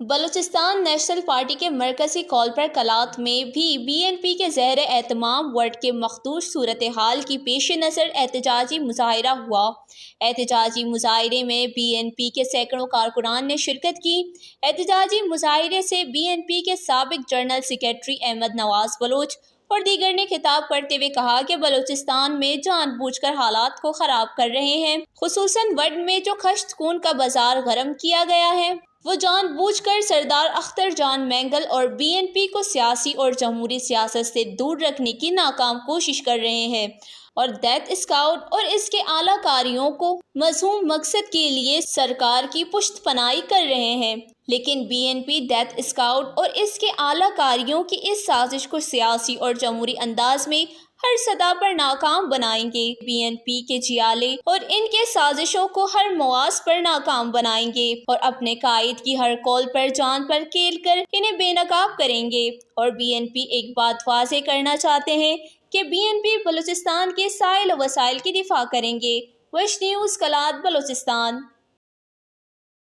Balochistan national party کے مرکزی کال پر کلات میں بھی بی این پی کے زیر اہتمام ورڈ کے مخدوش صورتحال کی پیش نظر احتجاجی مظاہرہ ہوا۔ احتجاجی مظاہرے میں بی این پی کے سینکڑوں کارکنان نے شرکت کی۔ احتجاجی مظاہرے سے بی این پی کے سابق جنرل سیکریٹری احمد نواز بلوچ اور دیگر نے خطاب کرتے ہوئے کہا کہ بلوچستان میں جان بوجھ کر حالات کو خراب کر رہے ہیں، خصوصاً وڈ میں جو خشت خون کا بازار گرم کیا گیا ہے، وہ جان بوجھ کر سردار اختر جان مینگل اور بی این پی کو سیاسی اور جمہوری سیاست سے دور رکھنے کی ناکام کوشش کر رہے ہیں اور ڈیتھ اسکواڈ اور اس کے اعلیٰ کاریوں کو مذموم مقصد کے لیے سرکار کی پشت پناہی کر رہے ہیں، لیکن B N P death squad اور اس کے اعلیٰ کاریوں کی اس سازش کو سیاسی اور جمہوری انداز میں ہر سطح پر ناکام بنائیں گے۔ بی این پی کے جیالے اور ان کے سازشوں کو ہر مواز پر ناکام بنائیں گے اور اپنے قائد کی ہر قول پر جان پر کھیل کر انہیں بے نقاب کریں گے۔ اور بی این پی ایک بات واضح کرنا چاہتے ہیں کہ بی این پی بلوچستان کے سائل و وسائل کی دفاع کریں گے۔ وش نیوز کلات بلوچستان۔